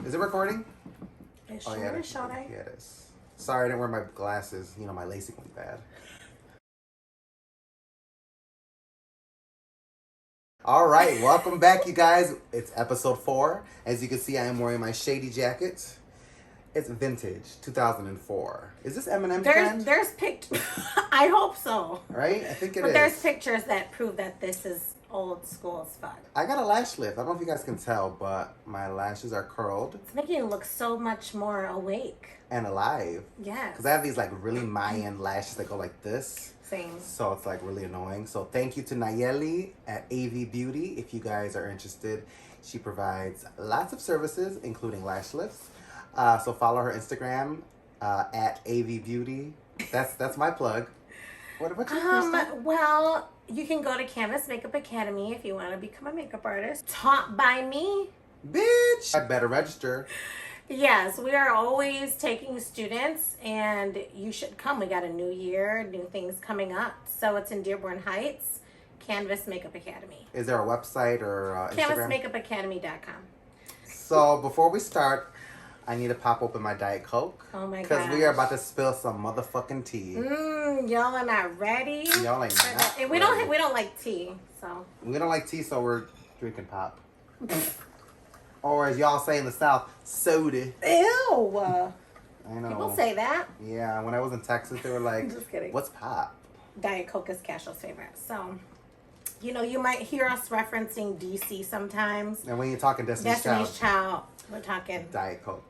Is it recording? It sure is, shall I? Yeah, it is. Sorry, I didn't wear my glasses. You know, my LASIK went bad. All right, welcome back, you guys. It's episode 4. As you can see, I am wearing my shady jacket. It's vintage, 2004. Is this Eminem trend? There's pictures. I hope so. Right? I think it is. But there's pictures that prove that this is old school as fuck. I got a lash lift. I don't know if you guys can tell, but my lashes are curled. It's making you look so much more awake. And alive. Yes. Because I have these like really Mayan lashes that go like this. Same. So it's like really annoying. So thank you to Nayeli at AV Beauty. If you guys are interested, she provides lots of services, including lash lifts. So follow her Instagram at AV Beauty. That's my plug. What's your Krystle? Well, you can go to Canvas Makeup Academy if you want to become a makeup artist. Taught by me. Bitch! I better register. Yes, we are always taking students, and you should come. We got a new year, new things coming up. So it's in Dearborn Heights, Canvas Makeup Academy. Is there a website or Instagram? CanvasMakeupAcademy.com. So before we start, I need to pop open my Diet Coke. Oh my god. Because we are about to spill some motherfucking tea. Y'all are not ready. Y'all ain't not and we don't like tea, so. We don't like tea, so we're drinking pop. Or as y'all say in the South, soda. Ew. I know. People say that. Yeah, when I was in Texas, they were like, Just kidding. What's pop? Diet Coke is Cashel's favorite. So, you might hear us referencing DC sometimes. And when you're talking Destiny's Child, we're talking Diet Coke.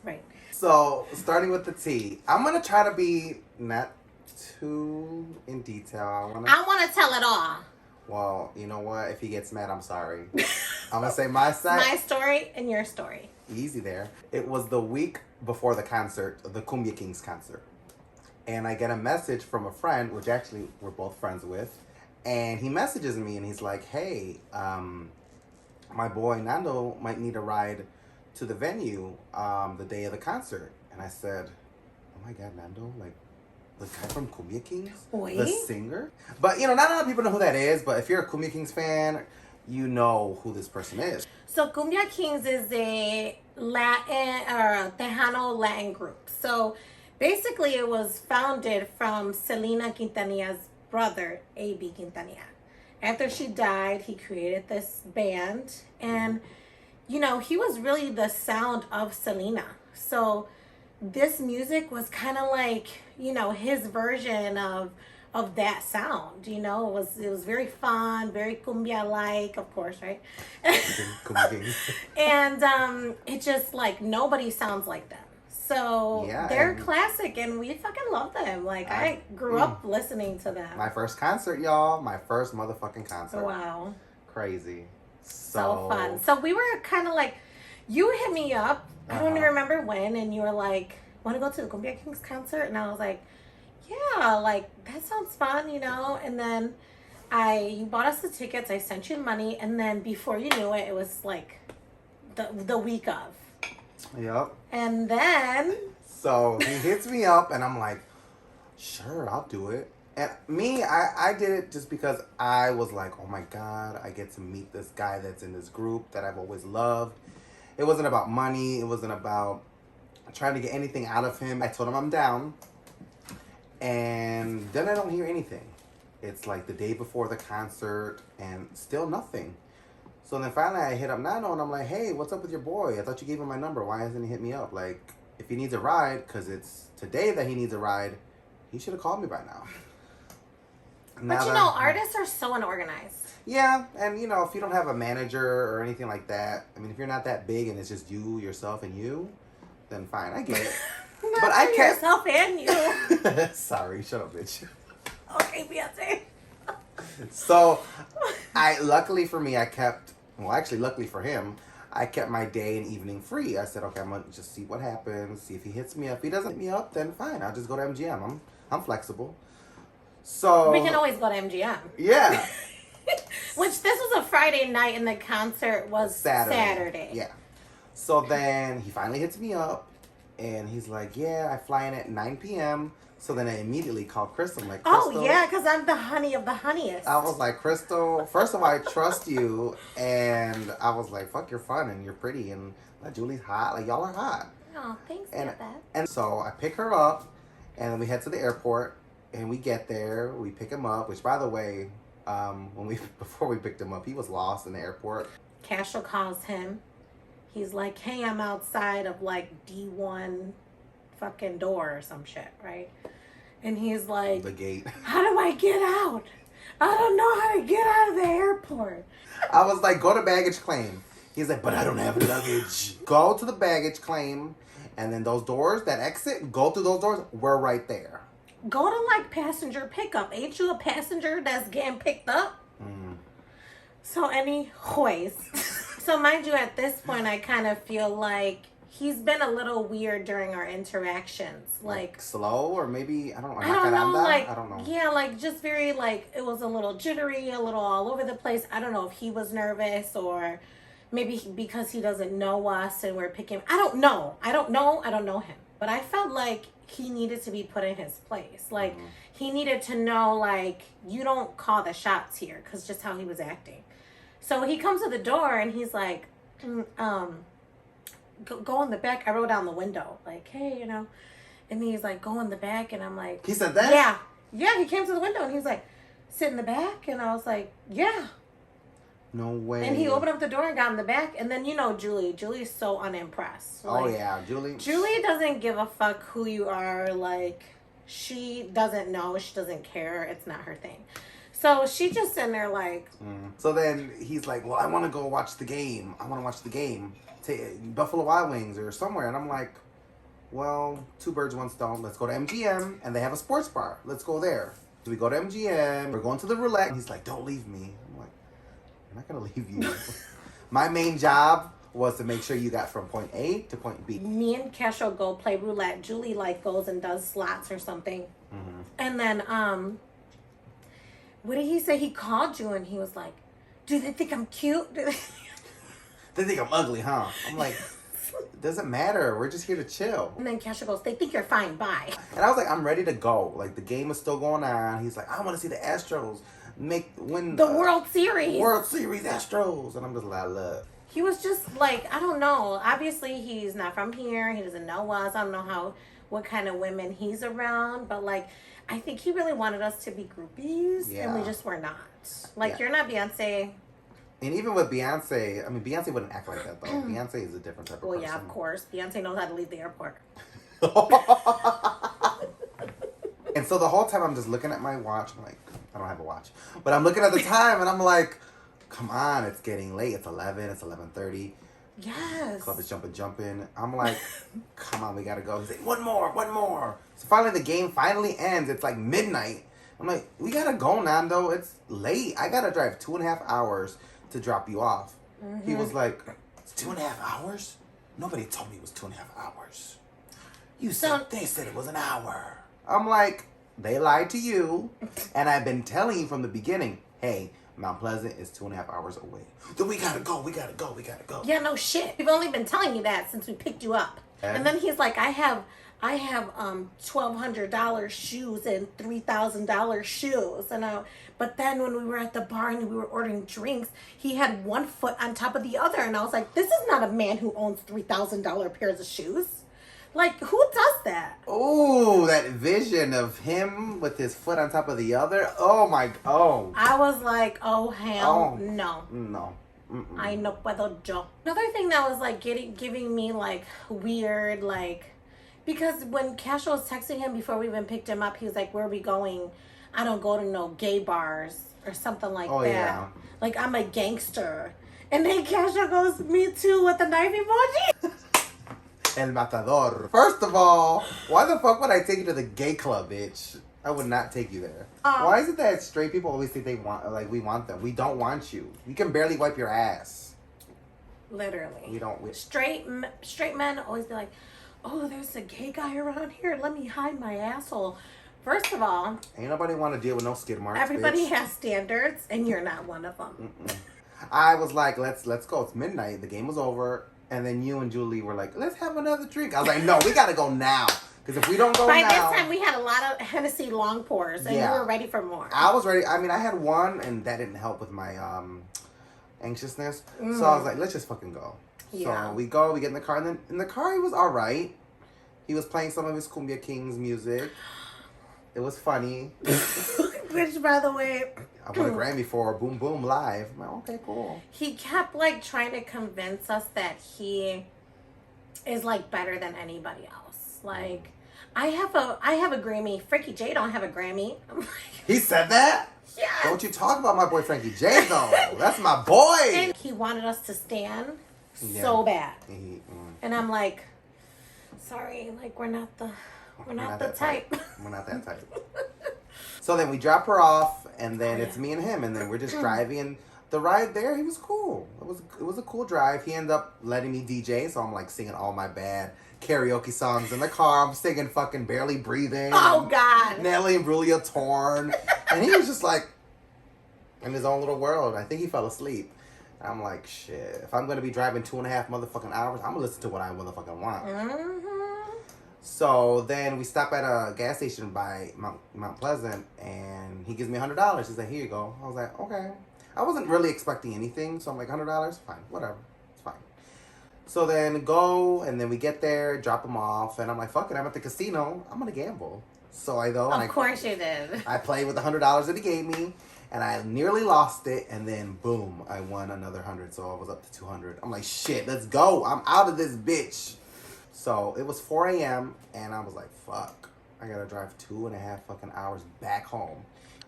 Right. So, starting with the tea, I'm going to try to be not too in detail. I want to tell it all. Well, you know what? If he gets mad, I'm sorry. I'm going to say my side. My story and your story. Easy there. It was the week before the concert, the Kumbia Kingz concert. And I get a message from a friend, which actually we're both friends with. And he messages me and he's like, hey, my boy Nando might need a ride to the venue the day of the concert. And I said, oh my God, Nando, like, the guy from Kumbia Kingz? Wait. The singer? But, not a lot of people know who that is. But if you're a Kumbia Kingz fan, you know who this person is. So Kumbia Kingz is a Latin or Tejano Latin group. So basically it was founded from Selena Quintanilla's brother, A.B. Quintanilla. After she died, he created this band. And, he was really the sound of Selena. So this music was kind of like, his version of that sound. It was very fun, very cumbia-like, of course, right? And it just like nobody sounds like them. So yeah, they're classic, and we fucking love them. Like I grew up listening to them. My first concert, y'all. My first motherfucking concert. Wow. Crazy. So fun. So we were kind of like, you hit me up. I don't even remember when, and you were like, want to go to the Kumbia Kingz concert? And I was like, yeah, like that sounds fun, And then you bought us the tickets. I sent you the money, and then before you knew it, it was like the week of. Yep. And then. So he hits me up, and I'm like, sure, I'll do it. And me, I did it just because I was like, oh my God, I get to meet this guy that's in this group that I've always loved. It wasn't about money. It wasn't about trying to get anything out of him. I told him I'm down. And then I don't hear anything. It's like the day before the concert and still nothing. So then finally I hit up Nano and I'm like, hey, what's up with your boy? I thought you gave him my number. Why hasn't he hit me up? Like, if he needs a ride, because it's today that he needs a ride, he should have called me by now. But artists are so unorganized. Yeah, and if you don't have a manager or anything like that, I mean, if you're not that big and it's just you, yourself, and you, then fine, I get it. But I kept yourself and you. Sorry, shut up, bitch. Okay, Beyonce. So, luckily for him, I kept my day and evening free. I said, okay, I'm gonna just see what happens, see if he hits me up. If he doesn't hit me up, then fine, I'll just go to MGM. I'm flexible. So we can always go to MGM. Yeah. Which this was a Friday night and the concert was Saturday. Yeah. So then he finally hits me up and he's like, yeah, I fly in at 9 p.m. So then I immediately called Krystle. I'm like, Oh, Krystle. yeah, because I'm the honey of the honeyest. I was like, Krystle, first of all, I trust you. And I was like, fuck, you're fun and you're pretty. And like, Julie's hot. Like, y'all are hot. Oh, thanks, And, Dad. and so I pick her up. And then we head to the airport. And we get there. We pick him up. Which, by the way, before we picked him up, he was lost in the airport. Cashel calls him. He's like, hey, I'm outside of like D1 fucking door or some shit, right? And he's like, The gate. how do I get out? I don't know how to get out of the airport. I was like, go to baggage claim. He's like, but I don't have luggage. Go to the baggage claim. And then those doors, that exit, go through those doors. We're right there. Go to like passenger pickup. Ain't you a passenger that's getting picked up? Mm. So anyways, so mind you, at this point, I kind of feel like he's been a little weird during our interactions. Like slow, or maybe, I don't know. I don't know, like, I don't know. yeah, like just very like, it was a little jittery, a little all over the place. I don't know if he was nervous or maybe because he doesn't know us and we're picking. I don't know him. But I felt like he needed to be put in his place. Like, he needed to know, like, you don't call the shots here, because just how he was acting. So he comes to the door and he's like, go in the back. I rolled down the window, like, hey, you know. And he's like, go in the back. And I'm like, He said that? yeah. Yeah, he came to the window and he's like, sit in the back. And I was like, yeah. No way. And he opened up the door and got in the back. And then, you know, Julie's so unimpressed. Oh, Like, yeah, Julie. Julie doesn't give a fuck who you are. Like, she doesn't know. She doesn't care. It's not her thing. So she just sitting there like... So then he's like, well, I want to go watch the game. I want to watch the game. To Buffalo Wild Wings or somewhere. And I'm like, well, two birds, one stone. Let's go to MGM. And they have a sports bar. Let's go there. So we go to MGM. We're going to the roulette. And he's like, don't leave me. I'm like, I'm not going to leave you. My main job was to make sure you got from point A to point B. Me and Kesha go play roulette. Julie like goes and does slots or something. Mm-hmm. And then what did he say? He called you and he was like, do they think I'm cute? They think I'm ugly, huh? I'm like, it doesn't matter. We're just here to chill. And then Kesha goes, they think you're fine, bye. And I was like, I'm ready to go. Like, the game is still going on. He's like, I want to see the Astros win the World Series. World Series Astros. And I'm just like, look. He was just like, I don't know. Obviously, he's not from here. He doesn't know us. I don't know what kind of women he's around. But, like, I think he really wanted us to be groupies. Yeah. And we just were not. Like, you're not Beyonce. And even with Beyonce, I mean, Beyonce wouldn't act like that, though. Beyonce is a different type of person. Well, yeah, of course. Beyonce knows how to leave the airport. And so the whole time I'm just looking at my watch. I'm like, I don't have a watch. But I'm looking at the time, and I'm like, come on, it's getting late. It's 11. It's 11:30. Yes. Club is jumping. I'm like, come on, we got to go. He's like, one more. So finally, the game finally ends. It's like midnight. I'm like, we got to go, Nando. It's late. I got to drive 2.5 hours to drop you off. Mm-hmm. He was like, it's 2.5 hours? Nobody told me it was 2.5 hours. They said it was an hour. I'm like, they lied to you. And I've been telling you from the beginning, hey, Mount Pleasant is 2.5 hours away. Then we gotta go. Yeah, no shit. We've only been telling you that since we picked you up. And then he's like, I have $1,200 shoes and $3,000 shoes. But then when we were at the bar and we were ordering drinks, he had one foot on top of the other. And I was like, this is not a man who owns $3,000 pairs of shoes. Like, who does that? Oh, that vision of him with his foot on top of the other. Oh, my. Oh. I was like, oh, hell no. No. Mm-mm. I no puedo yo. Another thing that was, like, giving me, like, weird, like... Because when Casho was texting him before we even picked him up, he was like, where are we going? I don't go to no gay bars or something like that. Yeah. Like, I'm a gangster. And then Casho goes, me too, with the knife emoji. El Matador. First of all, why the fuck would I take you to the gay club, bitch? I would not take you there. Why is it that straight people always think we want them? We don't want you. You can barely wipe your ass. Literally. We don't. Straight men always be like, oh, there's a gay guy around here. Let me hide my asshole. First of all, ain't nobody want to deal with no skid marks. Everybody has standards, and you're not one of them. Mm-mm. I was like, let's go. It's midnight. The game was over. And then you and Julie were like, let's have another drink. I was like, no, we got to go now. Because if we don't go By now, this time, we had a lot of Hennessy long pours, and we were ready for more. I was ready. I mean, I had one, and that didn't help with my anxiousness. So I was like, let's just fucking go. Yeah. So we go, we get in the car, and then in the car, he was all right. He was playing some of his Kumbia Kingz music. It was funny. Which, by the way, I won a Grammy for Boom Boom Live. I'm like, okay, cool. He kept like trying to convince us that he is like better than anybody else. Like, I have a Grammy. Frankie J don't have a Grammy. I'm like, He said that? yeah. Don't you talk about my boy Frankie J though. That's my boy. And he wanted us to stand so bad. And I'm like, sorry, like we're not the type. We're not that type. So then we drop her off, and then it's me and him, and then we're just driving. And the ride there, he was cool. It was a cool drive. He ended up letting me DJ, so I'm like singing all my bad karaoke songs in the car. I'm singing fucking Barely Breathing. Oh God. Nelly and Brulia Torn, and he was just like in his own little world. I think he fell asleep. I'm like, shit. If I'm gonna be driving 2.5 motherfucking hours, I'm gonna listen to what I motherfucking want. Mm-hmm. So then we stop at a gas station by Mount Pleasant, and he gives me $100. He's like, here you go. I was like, okay. I wasn't really expecting anything, so I'm like, $100? Fine, whatever. It's fine. So then go, and then we get there, drop him off, and I'm like, fuck it, I'm at the casino. I'm going to gamble. So I go. Of course you did. I played with the $100 that he gave me, and I nearly lost it, and then boom, I won another 100, so I was up to 200. I'm like, shit, let's go. I'm out of this bitch. So it was 4 a.m. and I was like, fuck, I gotta drive 2.5 fucking hours back home.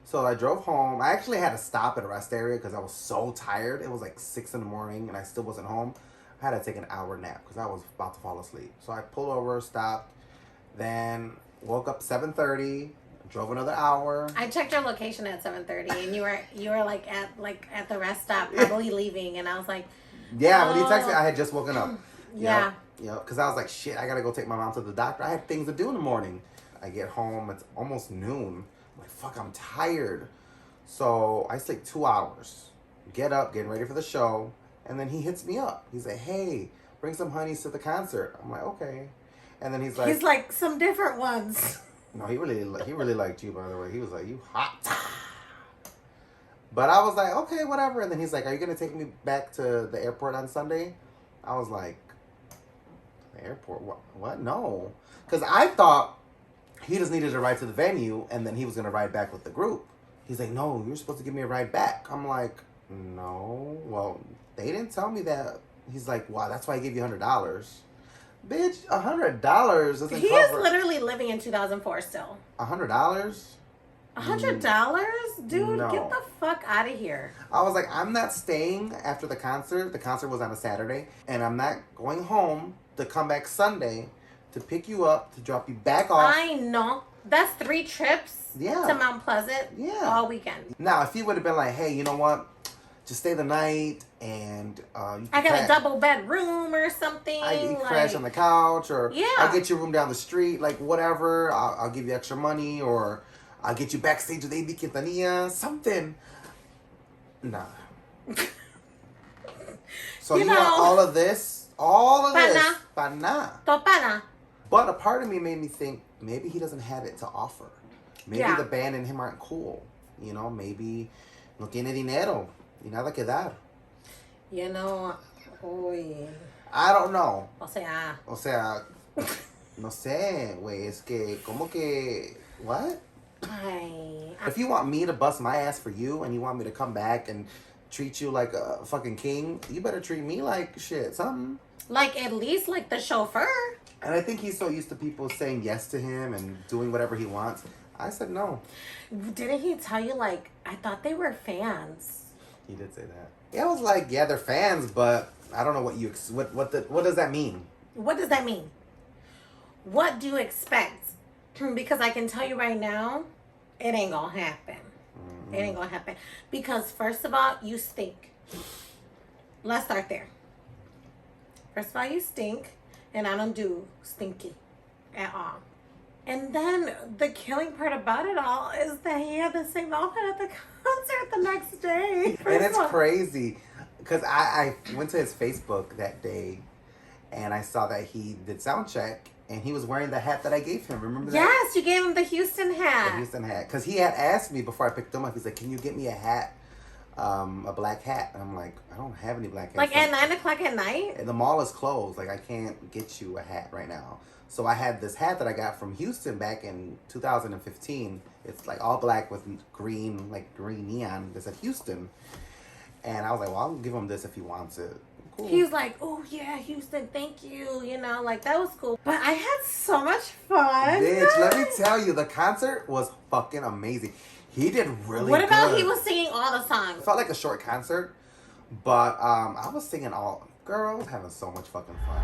So I drove home. I actually had to stop at a rest area because I was so tired. It was like 6 in the morning and I still wasn't home. I had to take an hour nap because I was about to fall asleep. So I pulled over, stopped, then woke up 7:30, drove another hour. I checked your location at 7:30 and you were like at the rest stop, probably leaving, and I was like, yeah, when he texted me, I had just woken up. Yeah. Because I was like, shit, I gotta go take my mom to the doctor. I had things to do in the morning. I get home, it's almost noon. I'm like, fuck, I'm tired. So I sleep 2 hours. Get up, getting ready for the show. And then he hits me up. He's like, hey, bring some honeys to the concert. I'm like, okay. And then he's like, some different ones. No, he really liked you, by the way. He was like, you hot. But I was like, okay, whatever. And then he's like, are you gonna take me back to the airport on Sunday? I was like, airport? What? No. Because I thought he just needed a ride to the venue and then he was going to ride back with the group. He's like, no, you're supposed to give me a ride back. I'm like, no. Well, they didn't tell me that. He's like, wow, that's why I gave you $100. Bitch, $100 doesn't cover... He is literally living in 2004 still. $100? $100? Dude, No. get the fuck out of here. I was like, I'm not staying after the concert. The concert was on a Saturday. And I'm not going home to come back Sunday to pick you up, to drop you back off. I know. That's 3 trips to Mount Pleasant all weekend. Now, if he would have been like, hey, you know what? Just stay the night and you I got a double bedroom or something. You can crash on the couch, or Yeah. I'll get you a room down the street, like whatever. I'll give you extra money, or I'll get you backstage with AB Quintanilla, something. Nah. So you want all of this? All of this? Pana. Topana. But a part of me made me think maybe he doesn't have it to offer. Maybe the band and him aren't cool. You know, maybe no tiene dinero y nada que dar. You know, uy. I don't know. O sea, no sé, güey. Es que, como que, what? If you want me to bust my ass for you and you want me to come back and treat you like a fucking king, you better treat me like shit, something. Like, at least like the chauffeur. And I think he's so used to people saying yes to him and doing whatever he wants. I said no. Didn't he tell you, like, I thought they were fans? He did say that. Yeah, I was like, yeah, they're fans, but I don't know what you what does that mean? What does that mean? What do you expect? Because I can tell you right now, it ain't gonna happen. Mm-hmm. It ain't gonna happen. Because first of all, you stink. Let's start there. First of all, you stink, and I don't do stinky at all. And then the killing part about it all is that he had the same outfit at the concert the next day. And it's crazy because I went to his Facebook that day and I saw that he did sound check And he was wearing the hat that I gave him. Remember that? Yes, you gave him the Houston hat. The Houston hat. Because he had asked me before I picked him up, he's like, can you get me a hat? A black hat. And I'm like, I don't have any black hats. Like at 9 o'clock at night? And the mall is closed. Like, I can't get you a hat right now. So I had this hat that I got from Houston back in 2015. It's like all black with green, like green neon. It's at Houston. And I was like, well, I'll give him this if he wants it. Cool. He was like, oh yeah, Houston, thank you. You know, like that was cool. But I had so much fun. Bitch, let me tell you, the concert was fucking amazing. He did really good. What about he was singing all the songs? It felt like a short concert, but I was singing all. Girl, I was having so much fucking fun.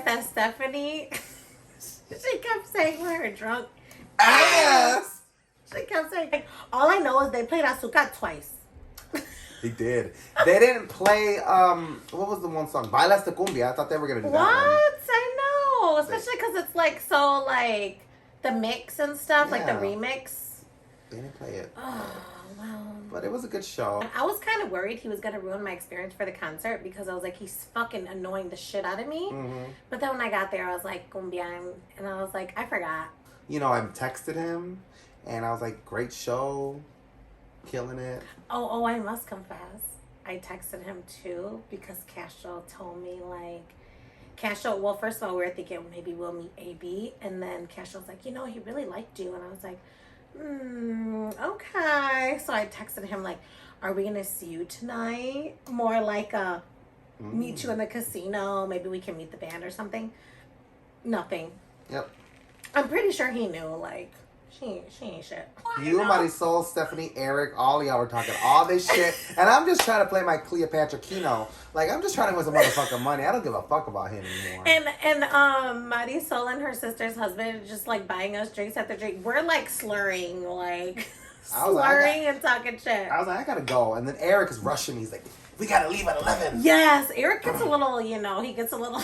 That Stephanie, she kept saying when her drunk ass. She kept saying, like, all I know is they played Azúcar twice. They did. They didn't play, what was the one song? Bailas de Cumbia. I thought they were going to do that What? I know. Especially because it's like so like the mix and stuff, like the remix. They didn't play it. Oh, wow. But it was a good show. I was kind of worried he was going to ruin my experience for the concert because I was like, he's fucking annoying the shit out of me. Mm-hmm. But then when I got there, I was like, Kumbia. And I was like, I forgot. You know, I texted him and I was like, great show. Killing it. Oh, I must confess. I texted him too because Castro told me well, first of all, we were thinking maybe we'll meet AB. And then Castro was like, you know, he really liked you. And I was like, okay. So I texted him like, are we gonna see you tonight? More like a meet you in the casino. Maybe we can meet the band or something. Nothing. Yep. I'm pretty sure he knew, like, she ain't shit. You, Marisol, Stephanie, Eric, all of y'all were talking all this shit. And I'm just trying to play my Cleopatra Kino. Like, I'm just trying to win some motherfucking money. I don't give a fuck about him anymore. And Marisol and her sister's husband just, like, buying us drinks after drink. We're, like, slurring, like, and talking shit. I was like, I gotta go. And then Eric is rushing me. He's like, we gotta leave at 11. Yes, Eric gets a little, you know, he gets a little...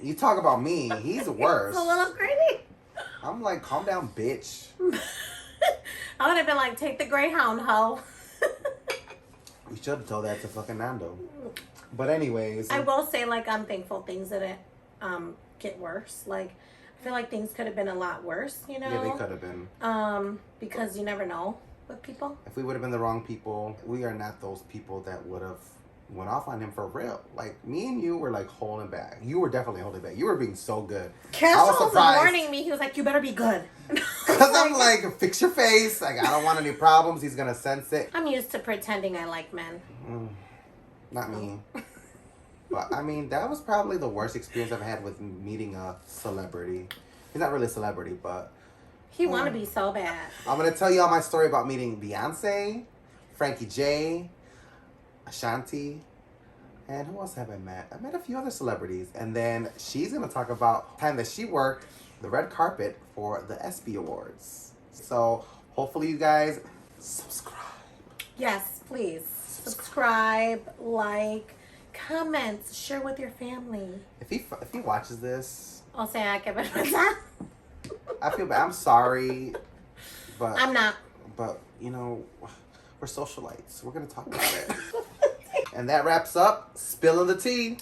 You talk about me. He's worse. It's a little crazy. I'm like, calm down, bitch. I would have been like, take the Greyhound, ho. We should have told that to fucking Nando. But anyways. I will say, like, I'm thankful things didn't get worse. Like, I feel like things could have been a lot worse, you know? Yeah, they could have been. Because you never know with people. If we would have been the wrong people, we are not those people that would have went off on him for real. Like, me and you were like holding back. You were definitely holding back. You were being so good. Cashel was warning me. He was like, you better be good. Because I'm like, fix your face. Like, I don't want any problems. He's going to sense it. I'm used to pretending I like men. Not me. But, I mean, that was probably the worst experience I've had with meeting a celebrity. He's not really a celebrity, but... He want to be so bad. I'm going to tell y'all my story about meeting Beyonce, Frankie J, Ashanti, and who else have I met? I met a few other celebrities. And then she's going to talk about the time that she worked the red carpet for the ESPY Awards. So hopefully you guys subscribe. Yes, please. Subscribe, like, comment, share with your family. If he watches this... I'll say I can. I feel bad. I'm sorry. But I'm not. But, you know, we're socialites. We're going to talk about it. And that wraps up Spillin the Tea.